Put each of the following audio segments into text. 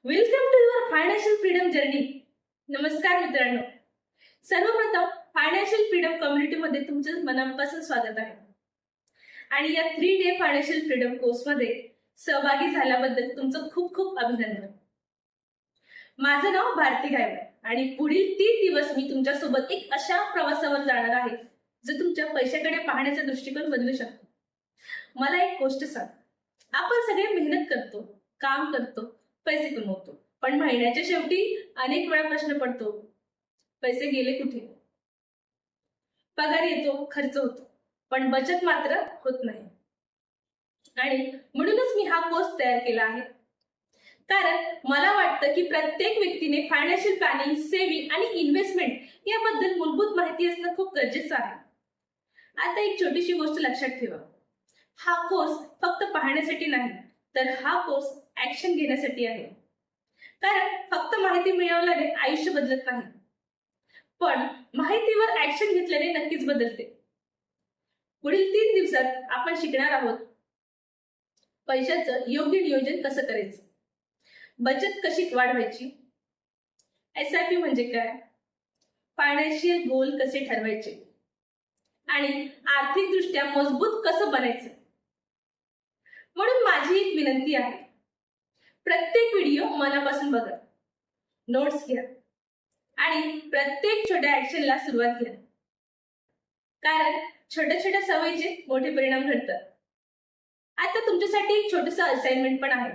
Welcome to your financial freedom journey. नमस्कार मित्रांनो, सर्वप्रथम फायनान्शियल फ्रीडम कम्युनिटीमध्ये तुमचं मनापासून स्वागत आहे. आणि या 3 डे फायनान्शियल फ्रीडम कोर्समध्ये सहभागी झाल्याबद्दल तुमचं खूप खूप अभिनंदन. माझं नाव भारती गायकवाड आणि पुढील 3 दिवस मी तुमच्यासोबत एक अशा प्रवासावर जाणार आहे जो तुमच्या पैशाकडे पाहण्याचा दृष्टिकोन बदलू शकतो. मला एक गोष्ट सांग, आपण सगळे मेहनत करतो, काम करतो, पैसे कमवतो, पण महिन्याच्या शेवटी अनेक वेळा प्रश्न पडतो, पैसे गेले कुठे? पगार येतो, खर्च होतो, पण बचत मात्र होत नाही. आणि म्हणूनच मी हा कोर्स तयार केला आहे. कारण मला वाटतं की प्रत्येक व्यक्तीने फायनान्शियल प्लॅनिंग, सेव्हिंग आणि इन्व्हेस्टमेंट याबद्दल मूलभूत माहिती असणं खूप गरजेचं आहे. आता एक छोटीशी गोष्ट लक्षात ठेवा, हा कोर्स फक्त पाहण्यासाठी नाही, तर हा कोर्स ऍक्शन घेण्यासाठी आहे. कारण फक्त माहिती मिळवल्याने आयुष्य बदलत नाही, पण माहितीवर ऍक्शन घेतल्याने नक्कीच बदलते. पुढील 3 दिवसात आपण शिकणार आहोत पैशाचं योग्य नियोजन कसं करायचं, बचत कशी वाढवायची, SIP म्हणजे काय, फायनान्शियल गोल कसे ठरवायचे आणि आर्थिकदृष्ट्या मजबूत कसं बनायचं. म्हणून माझी एक विनंती आहे, प्रत्येक व्हिडिओ मनापासून बघा, नोट्स घ्या आणि प्रत्येक छोट्या ऍक्शनला सुरुवात घ्या. कारण छोट्या छोट्या सवयीचे मोठे परिणाम घडतात. आता तुमच्यासाठी एक छोटंसं असाइनमेंट पण आहे.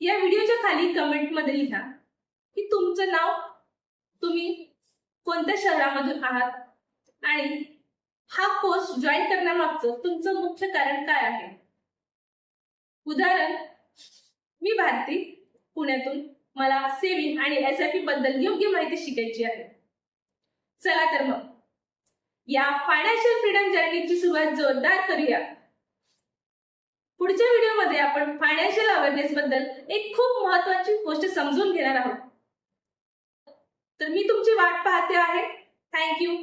या व्हिडिओच्या खाली कमेंट मध्ये लिहा की तुमचं नाव, तुम्ही कोणत्या शहरामधून आहात आणि हा कोर्स जॉईन करण्यामागचं तुमचं मुख्य कारण काय आहे. उदाहरण, मी भारती, पुण्यातून, मला सेव्हिंग आणि SIP बद्दल योग्य माहिती शिकायची आहे. चला तर मग या फायनान्शियल फ्रीडम जर्नीची सुरुवात जोरदार करूया. पुढच्या व्हिडिओमध्ये आपण फायनान्शियल अवेअरनेस बद्दल एक खूप महत्त्वाची गोष्ट समजून घेणार आहोत. तर मी तुमची वाट पाहते आहे. थँक्यू.